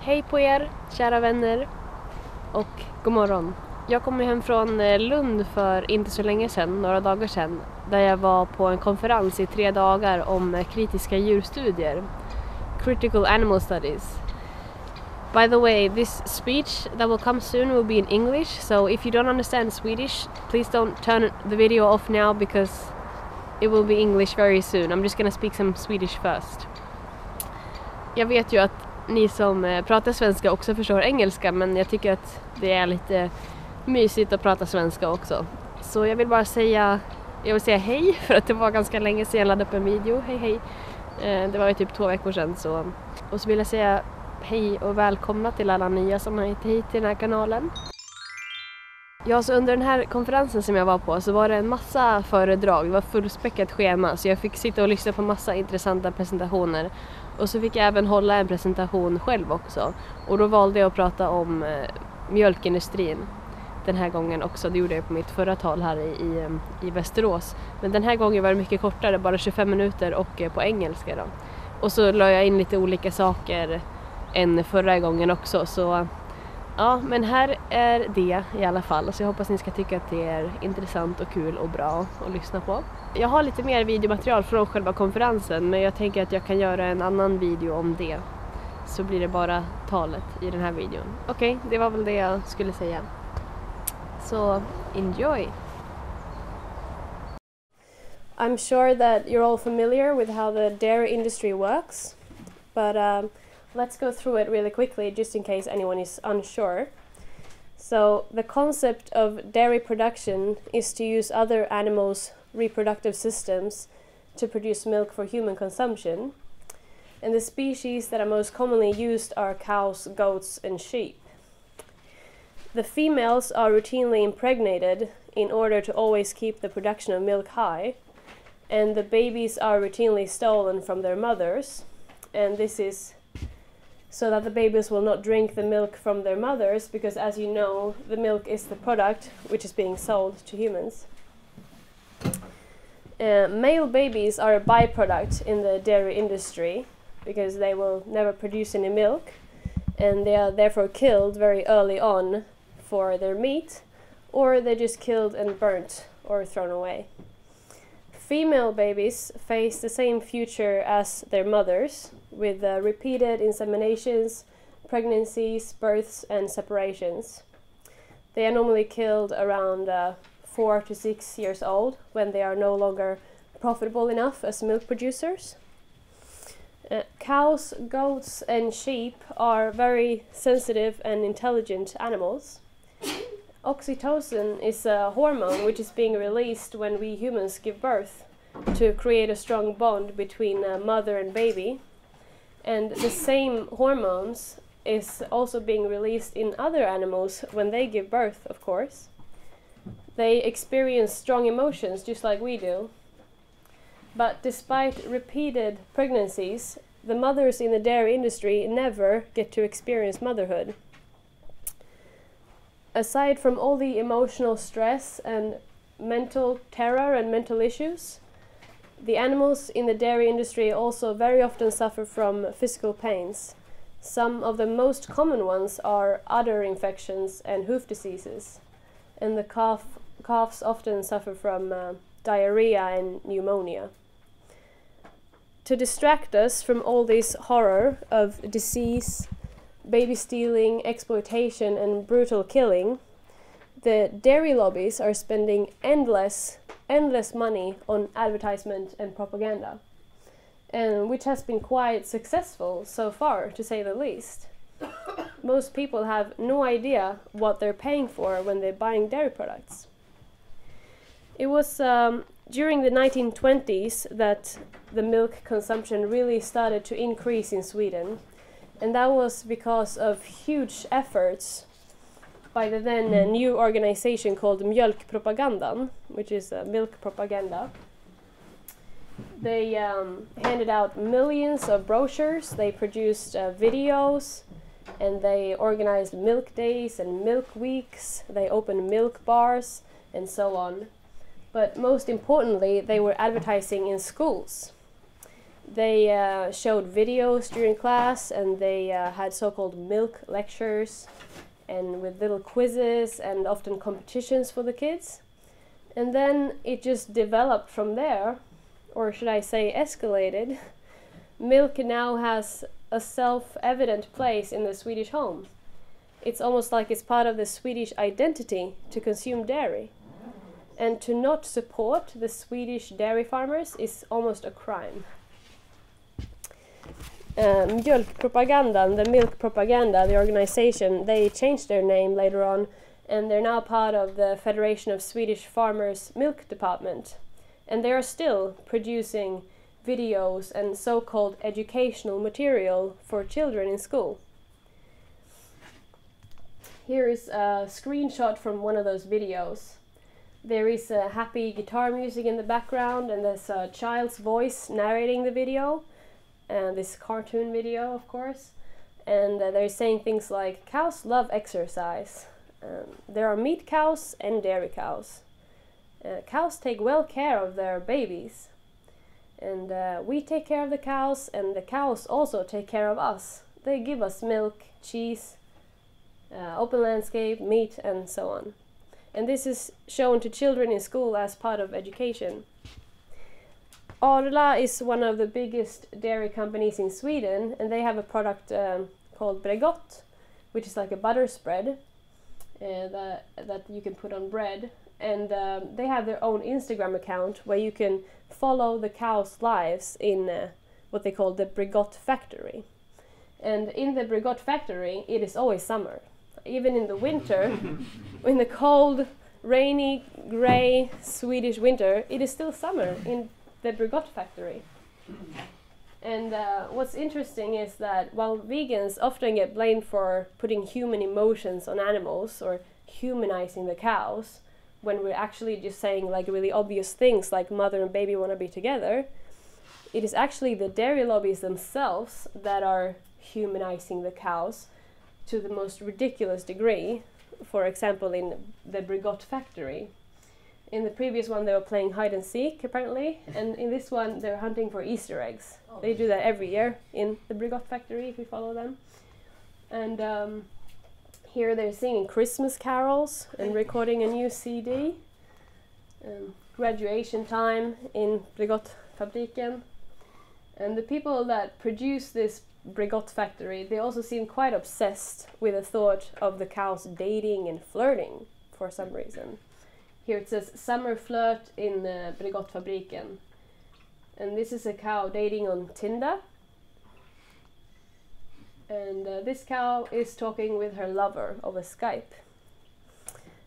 Hej på er, kära vänner, och god morgon. Jag kom hem från Lund för inte så länge sedan, några dagar sedan, där jag var på en konferens i 3 dagar om kritiska djurstudier, Critical Animal Studies. By the way, this speech that will come soon will be in English, so if you don't understand Swedish, please don't turn the video off now because it will be English very soon. I'm just gonna speak some Swedish first. Jag vet ju att ni som pratar svenska också förstår engelska, men jag tycker att det är lite mysigt att prata svenska också. Så jag vill säga hej, för att det var ganska länge sedan jag laddade upp en video. Hej. Det var ju typ 2 veckor sedan. Och så vill jag säga hej och välkomna till alla nya som har hittat hit till den här kanalen. Ja, så under den här konferensen som jag var på så var det en massa föredrag. Det var fullspäckat schema, så jag fick sitta och lyssna på massa intressanta presentationer. Och så fick jag även hålla en presentation själv också. Och då valde jag att prata om mjölkindustrin den här gången också. Det gjorde jag på mitt förra tal här i Västerås. Men den här gången var det mycket kortare, bara 25 minuter och på engelska då. Och så la jag in lite olika saker än förra gången också. Så ja, men här är det i alla fall. Så jag hoppas ni ska tycka att det är intressant och kul och bra att lyssna på. Jag har lite mer videomaterial från själva konferensen, men jag tänker att jag kan göra en annan video om det. Så blir det bara talet i den här videon. Okej, det var väl det jag skulle säga. Så enjoy! I'm sure that you're all familiar with how the dairy industry works, but let's go through it really quickly just in case anyone is unsure. So the concept of dairy production is to use other animals' reproductive systems to produce milk for human consumption. And the species that are most commonly used are cows, goats, and sheep. The females are routinely impregnated in order to always keep the production of milk high, and the babies are routinely stolen from their mothers, and this is so that the babies will not drink the milk from their mothers, because as you know, the milk is the product which is being sold to humans. Male babies are a byproduct in the dairy industry because they will never produce any milk, and they are therefore killed very early on for their meat, or they're just killed and burnt or thrown away. Female babies face the same future as their mothers, with repeated inseminations, pregnancies, births, and separations. They are normally killed around 4 to 6 years old, when they are no longer profitable enough as milk producers. Cows, goats, and sheep are very sensitive and intelligent animals. Oxytocin is a hormone which is being released when we humans give birth to create a strong bond between mother and baby. And the same hormones is also being released in other animals when they give birth, of course. They experience strong emotions just like we do. But despite repeated pregnancies, the mothers in the dairy industry never get to experience motherhood. Aside from all the emotional stress and mental terror and mental issues, the animals in the dairy industry also very often suffer from physical pains. Some of the most common ones are udder infections and hoof diseases, and the calves often suffer from diarrhea and pneumonia. To distract us from all this horror of disease, baby stealing, exploitation, and brutal killing, the dairy lobbies are spending endless money on advertisement and propaganda, and which has been quite successful so far, to say the least. Most people have no idea what they're paying for when they're buying dairy products. It was during the 1920s that the milk consumption really started to increase in Sweden, and that was because of huge efforts by the then new organization called Mjölkpropagandan, which is milk propaganda. They handed out millions of brochures, they produced videos, and they organized milk days and milk weeks, they opened milk bars, and so on. But most importantly, they were advertising in schools. They showed videos during class, and they had so-called milk lectures, and with little quizzes and often competitions for the kids. And then it just developed from there, or should I say escalated. Milk now has a self-evident place in the Swedish home. It's almost like it's part of the Swedish identity to consume dairy. And to not support the Swedish dairy farmers is almost a crime. Mjölkpropagandan, the Milk Propaganda, the organization, they changed their name later on, and they're now part of the Federation of Swedish Farmers Milk Department. And they are still producing videos and so-called educational material for children in school. Here is a screenshot from one of those videos. There is a happy guitar music in the background, and there's a child's voice narrating the video. This cartoon video, of course, and they're saying things like, cows love exercise. There are meat cows and dairy cows. Cows take well care of their babies, and we take care of the cows, and the cows also take care of us. They give us milk, cheese, open landscape, meat, and so on. And this is shown to children in school as part of education. Arla is one of the biggest dairy companies in Sweden, and they have a product called Bregott, which is like a butter spread that you can put on bread. And they have their own Instagram account where you can follow the cows' lives in what they call the Bregott factory. And in the Bregott factory, it is always summer. Even in the winter, in the cold, rainy, grey Swedish winter, it is still summer in the Bregott factory. And what's interesting is that while vegans often get blamed for putting human emotions on animals or humanizing the cows, when we're actually just saying like really obvious things like mother and baby want to be together, it is actually the dairy lobbies themselves that are humanizing the cows to the most ridiculous degree. For example, in the Bregott factory. In the previous one, they were playing hide and seek, apparently, and in this one, they're hunting for Easter eggs. Oh. They do that every year in the Bregott factory, if you follow them. And here they're singing Christmas carols and recording a new CD. Graduation time in Bregottfabriken. And the people that produce this Bregott factory, they also seem quite obsessed with the thought of the cows dating and flirting for some reason. Here it says summer flirt in Bregottfabriken. And this is a cow dating on Tinder. And this cow is talking with her lover over Skype.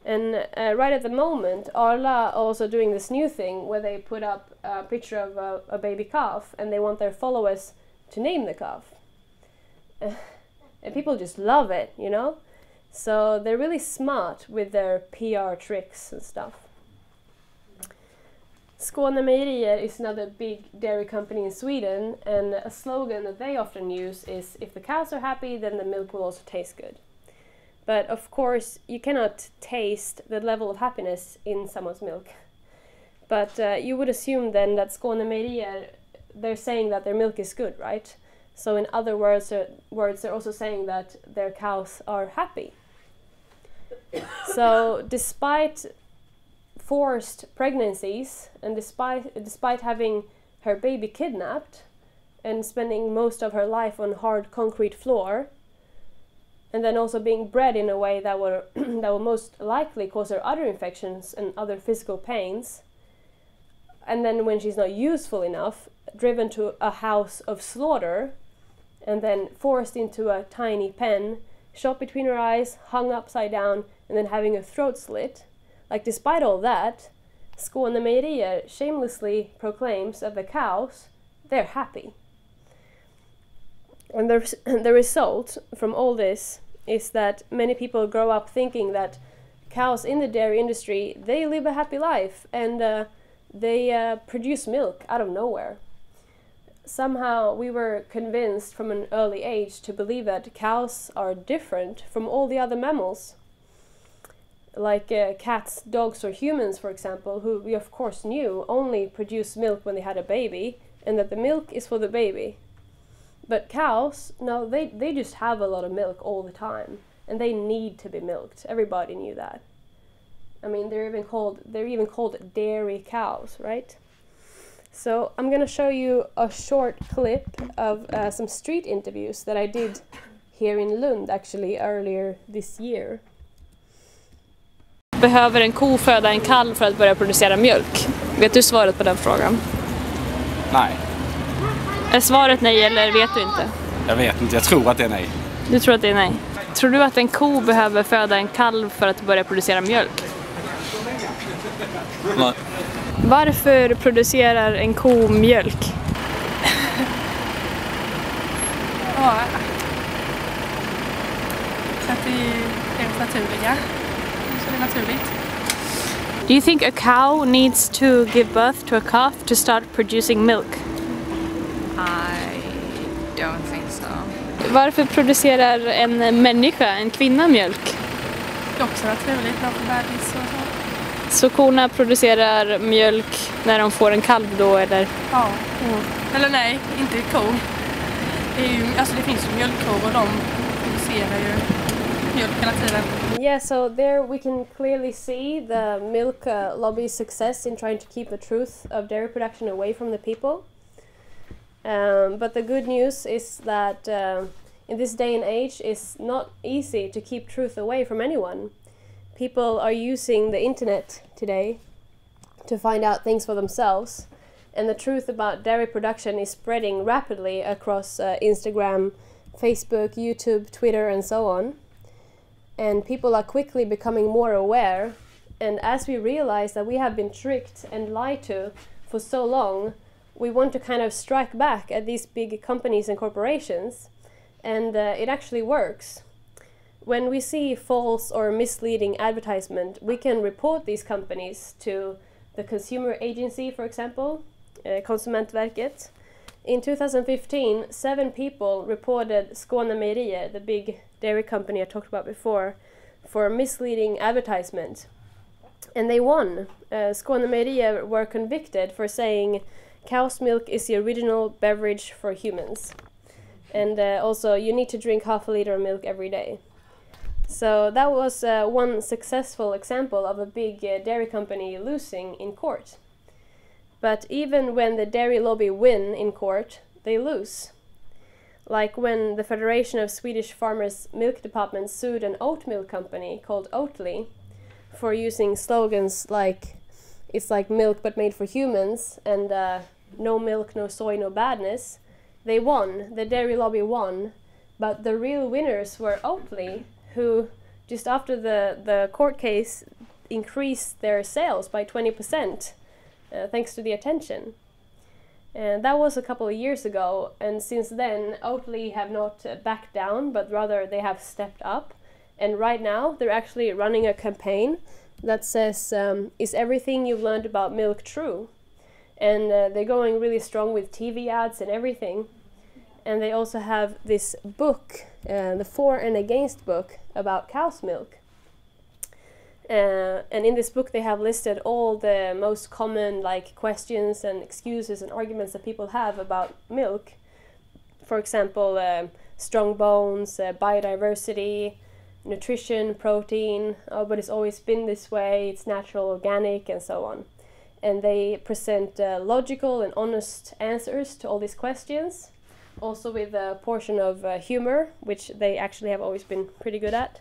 And right at the moment, Arla are also doing this new thing where they put up a picture of a baby calf, and they want their followers to name the calf. And people just love it, you know? So they're really smart with their PR tricks and stuff. Skåne Mejerier is another big dairy company in Sweden, and a slogan that they often use is, if the cows are happy, then the milk will also taste good. But of course, you cannot taste the level of happiness in someone's milk. But you would assume then that Skåne Mejerier, they're saying that their milk is good, right? So in other words, they're also saying that their cows are happy. So despite forced pregnancies and despite having her baby kidnapped and spending most of her life on hard concrete floor, and then also being bred in a way that will most likely cause her other infections and other physical pains, and then when she's not useful enough, driven to a house of slaughter, and then forced into a tiny pen, shot between her eyes, hung upside down, and then having her throat slit. Like, despite all that, Skåne Mejerier shamelessly proclaims that the cows, they're happy. And the result from all this is that many people grow up thinking that cows in the dairy industry, they live a happy life, and they produce milk out of nowhere. Somehow we were convinced from an early age to believe that cows are different from all the other mammals. Like cats, dogs, or humans, for example, who we of course knew only produced milk when they had a baby and that the milk is for the baby. But cows, no, they just have a lot of milk all the time, and they need to be milked. Everybody knew that. I mean, they're even called dairy cows, right? So I'm gonna show you a short clip of some street interviews that I did here in Lund actually earlier this year. Behöver en ko föda en kalv för att börja producera mjölk? Vet du svaret på den frågan? Nej. Är svaret nej eller vet du inte? Jag vet inte, jag tror att det är nej. Du tror att det är nej. Tror du att en ko behöver föda en kalv för att börja producera mjölk? Nej. Varför producerar en ko mjölk? Ja, så att det är helt naturliga. Så det är naturligt. Do you think a cow needs to give birth to a calf to start producing milk? I don't think so. Varför producerar en människa, en kvinna, mjölk? Det är också naturligt, bra för bebis och så. Så korna producerar mjölk när de får en kalv då, eller? Ja. Eller nej, inte ko. Det är ju, alltså det finns ju mjölkkor och de producerar ju mjölk hela tiden. Yeah, so there we can clearly see the milk lobby's success in trying to keep the truth of dairy production away from the people. But the good news is that in this day and age it's not easy to keep truth away from anyone. People are using the internet today to find out things for themselves, and the truth about dairy production is spreading rapidly across Instagram, Facebook, YouTube, Twitter and so on. And people are quickly becoming more aware, and as we realize that we have been tricked and lied to for so long, we want to kind of strike back at these big companies and corporations, and it actually works. When we see false or misleading advertisement, we can report these companies to the Consumer Agency, for example, Konsumentverket. In 2015, 7 people reported Skånemejerier, the big dairy company I talked about before, for misleading advertisement. And they won. Skånemejerier were convicted for saying cow's milk is the original beverage for humans. And also, you need to drink half a liter of milk every day. So that was one successful example of a big dairy company losing in court. But even when the dairy lobby win in court, they lose. Like when the Federation of Swedish Farmers' Milk Department sued an oat milk company called Oatly for using slogans like "it's like milk but made for humans" and "no milk, no soy, no badness." They won, the dairy lobby won, but the real winners were Oatly, who just after the court case increased their sales by 20%. Thanks to the attention. And that was a couple of years ago, and since then Oatly have not backed down, but rather they have stepped up, and right now they're actually running a campaign that says is everything you've learned about milk true? And they're going really strong with TV ads and everything, and they also have this book, the For and Against book about cow's milk. And in this book they have listed all the most common questions and excuses and arguments that people have about milk. For example, strong bones, biodiversity, nutrition, protein, but it's always been this way, it's natural, organic, and so on. And they present logical and honest answers to all these questions, also with a portion of humor, which they actually have always been pretty good at.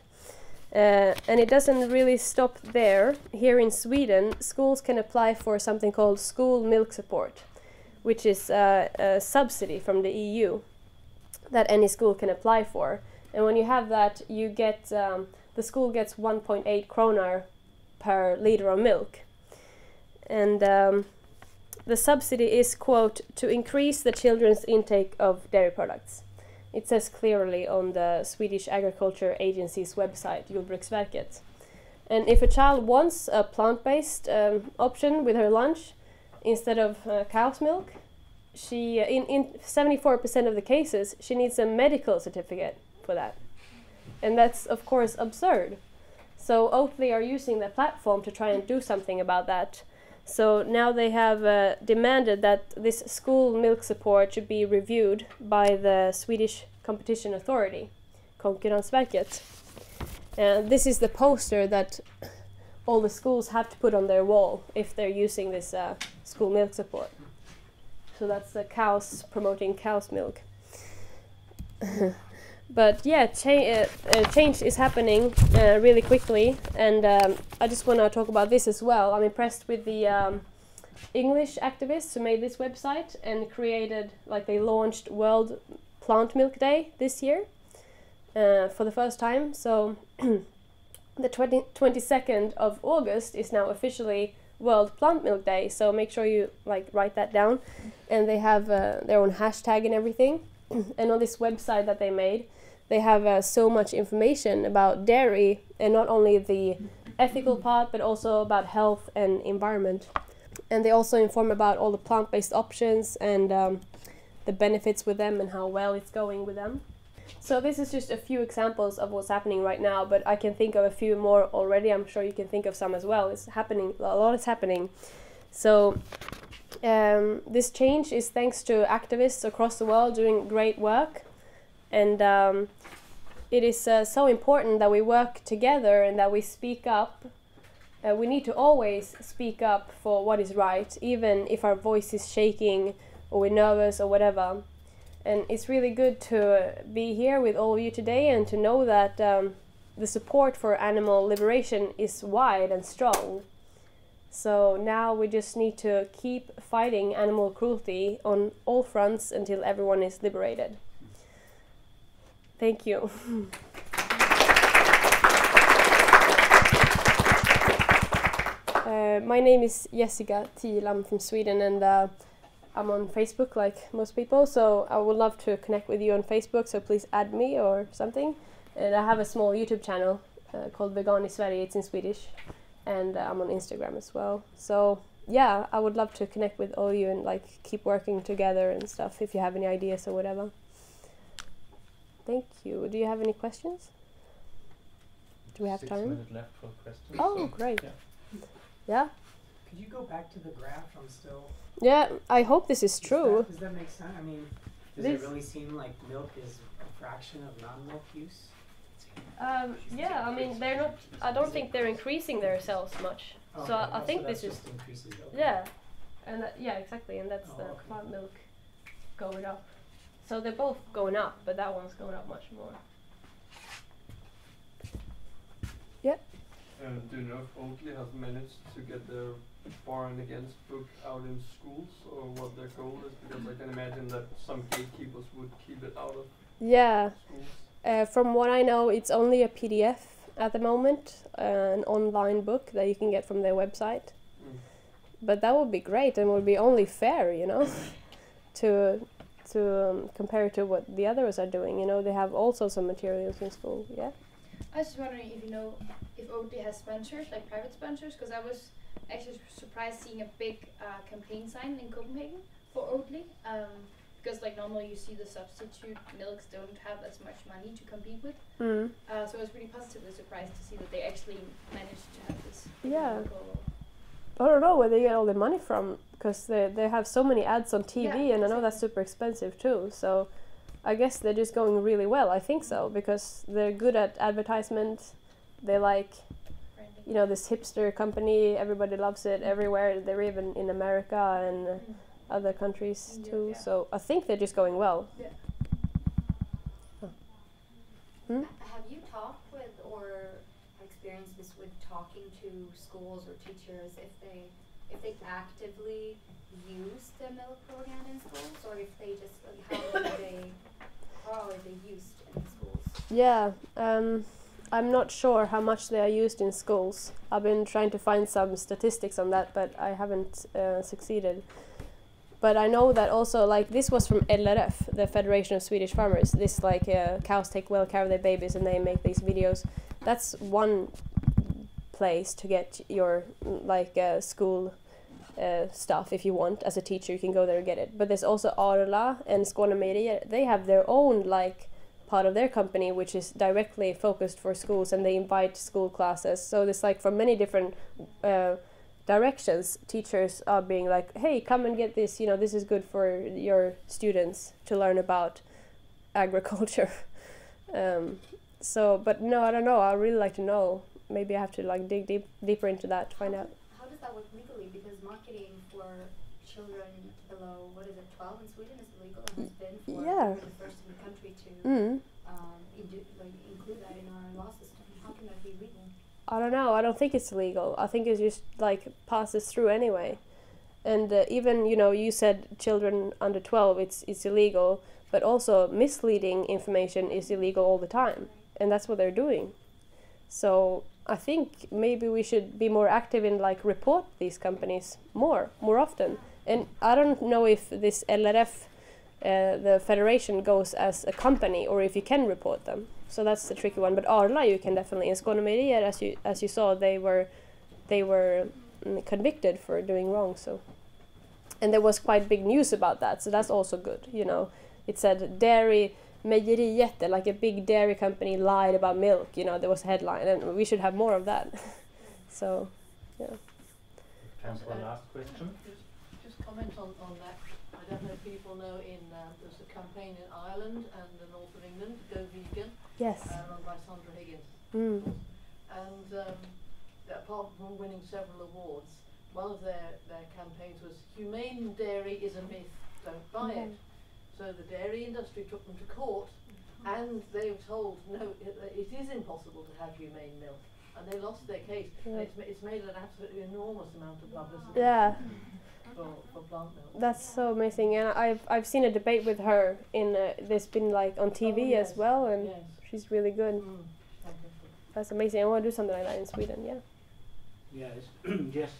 And it doesn't really stop there. Here in Sweden, schools can apply for something called school milk support, which is a subsidy from the EU that any school can apply for. And when you have that, you get the school gets 1.8 kroner per liter of milk. And the subsidy is, quote, to increase the children's intake of dairy products. It says clearly on the Swedish Agriculture Agency's website, Jordbruksverket. And if a child wants a plant-based option with her lunch instead of cow's milk, she in 74% of the cases she needs a medical certificate for that. And that's of course absurd. So Oatly are using the platform to try and do something about that. So now they have demanded that this school milk support should be reviewed by the Swedish Competition Authority, Konkurrensverket. This is the poster that all the schools have to put on their wall if they're using this school milk support. So that's the cows promoting cow's milk. But yeah, change is happening really quickly, and I just want to talk about this as well. I'm impressed with the English activists who made this website and created, like, they launched World Plant Milk Day this year for the first time. So the 22nd of August is now officially World Plant Milk Day, so make sure you write that down. And they have their own hashtag and everything. And on this website that they made, they have so much information about dairy, and not only the ethical part but also about health and environment. And they also inform about all the plant-based options and the benefits with them and how well it's going with them. So this is just a few examples of what's happening right now, but I can think of a few more already. I'm sure you can think of some as well. It's happening, a lot is happening. So this change is thanks to activists across the world doing great work, and it is so important that we work together and that we speak up. We need to always speak up for what is right, even if our voice is shaking or we're nervous or whatever. And it's really good to be here with all of you today and to know that the support for animal liberation is wide and strong. So now we just need to keep fighting animal cruelty on all fronts until everyone is liberated. Thank you. My name is Jessica Thiel. I'm from Sweden, and I'm on Facebook like most people, so I would love to connect with you on Facebook, so please add me or something. And I have a small YouTube channel called Vegan i Sverige. It's in Swedish, and I'm on Instagram as well. So yeah, I would love to connect with all you and keep working together and stuff if you have any ideas or whatever. Thank you. Do you have any questions? Do we have 6 time? minutes left for questions. Oh, great. Yeah. Could you go back to the graph? I'm still... Yeah, I hope this is true. Does that make sense? I mean, does it really seem like milk is a fraction of non-milk use? Yeah, I mean, they're not. I don't think they're increasing their sales much. Oh, So okay. I think So this that's is. just increases, okay. Yeah, and yeah, exactly, and that's Oh, the okay. plant milk going up. So they're both going up, but that one's going up much more. Yeah. Do you know if Oatly has managed to get their for and against book out in schools, or what their goal is? Because I can imagine that some gatekeepers would keep it out of Yeah. schools. From what I know, it's only a PDF at the moment, an online book that you can get from their website. But that would be great, and would be only fair, you know, to compare to what the others are doing. You know, they have all sorts of materials in school. Yeah. I was just wondering if you know if Oatly has sponsors, like private sponsors, because I was actually surprised seeing a big campaign sign in Copenhagen for Oatly. Because normally you see the substitute milks don't have as much money to compete with. So I was really positively surprised to see that they actually managed to have this. Yeah. local- I don't know where they get all the money from, because they have so many ads on TV, Yeah, and I know that's super expensive too. So I guess they're just going really well. I think so, because they're good at advertisement. They branding. you know, this hipster company. Everybody loves it everywhere. They're even in America and other countries India, too. yeah. So I think they're just going well. Yeah. Have you talked with or experienced this with talking to schools or teachers if they actively use the milk program in schools, or if they just how are they used in schools? Yeah, I'm not sure how much they are used in schools. I've been trying to find some statistics on that, but I haven't succeeded. But I know that also, this was from LRF, the Federation of Swedish Farmers. This cows take well care of their babies, and they make these videos. That's one place to get your school stuff. If you want, as a teacher, you can go there and get it. But there's also Arla and Skåne Media. They have their own part of their company, which is directly focused for schools, and they invite school classes. So there's from many different directions, teachers are being like, hey, come and get this, this is good for your students to learn about agriculture. But no, I don't know. I really like to know. Maybe I have to like dig deeper into that to find out. How does that work legally? Because marketing for children below, 12 in Sweden is illegal and has been for we're the first in the country to include that in our law system. How can that be legal? I don't know. I don't think it's illegal. I think it just like passes through anyway. And even, you said children under 12, it's illegal, but also misleading information is illegal all the time. And that's what they're doing. So I think maybe we should be more active in like report these companies more often. And I don't know if this LRF, the federation, goes as a company or if you can report them. So that's the tricky one. But Arla, you can definitely. In Skånemejerier, as you saw, they were convicted for doing wrong. So, and there was quite big news about that. So that's also good. It said dairy mejeriet, like a big dairy company lied about milk. There was a headline, and we should have more of that. So, yeah. Time for a last question. Just comment on that. I don't know if people know there's a campaign in Ireland and the north of England, Go Vegan, yes, run by Sandra Higgins. And apart from winning several awards, one of their campaigns was humane dairy is a myth, don't buy it. So the dairy industry took them to court and they were told, no, it is impossible to have humane milk. And they lost their case. And it's made an absolutely enormous amount of publicity. Yeah. For plant milk. That's so amazing, and I've seen a debate with her in there's been like on TV as well, and she's really good. That's amazing. I want to do something like that in Sweden. Yeah. Yes, just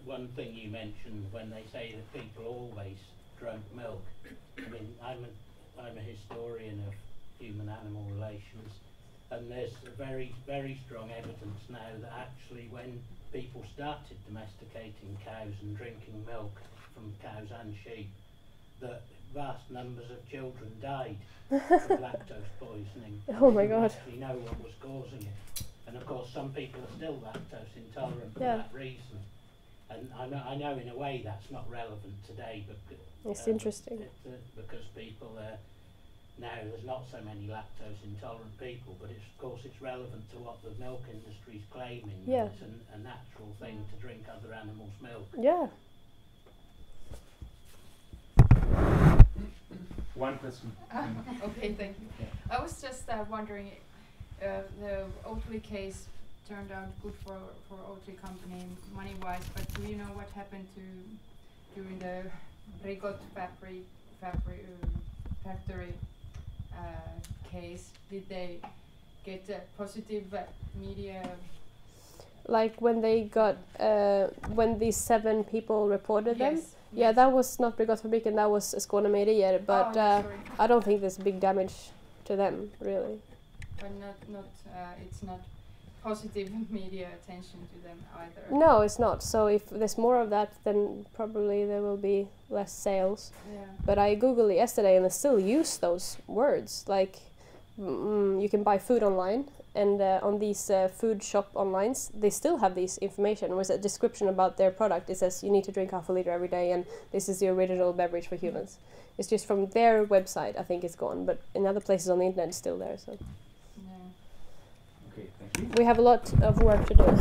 one thing you mentioned when they say that people always drank milk. I mean, I'm a historian of human-animal relations, and there's very, very strong evidence now that actually when people started domesticating cows and drinking milk from cows and sheep, that vast numbers of children died of lactose poisoning. Oh my God. We know what was causing it. And of course some people are still lactose intolerant for that reason. And I know in a way that's not relevant today, but it's interesting. Because people now there's not so many lactose intolerant people, but of course it's relevant to what the milk industry is claiming. Yeah. It's a natural thing to drink other animals' milk. Yeah. One question. Okay, thank you. Yeah. I was just wondering, the Oatly case turned out good for Oatly company money-wise, but do you know what happened during the Brigot factory case? Did they get a positive media? Like when they got when these 7 people reported them? Yeah, that was not Brigotfabriken, that was Skånemejerier, but I don't think there's big damage to them, really. But it's not positive media attention to them either. No, it's not. So if there's more of that, then probably there will be less sales. Yeah. But I googled it yesterday and they still use those words. Like you can buy food online, and on these food shop onlines, they still have this information. With a description about their product, it says you need to drink half a liter every day, and this is the original beverage for humans. It's just from their website, I think it's gone, but in other places on the internet, it's still there. So. Yeah. Okay, thank you. We have a lot of work to do.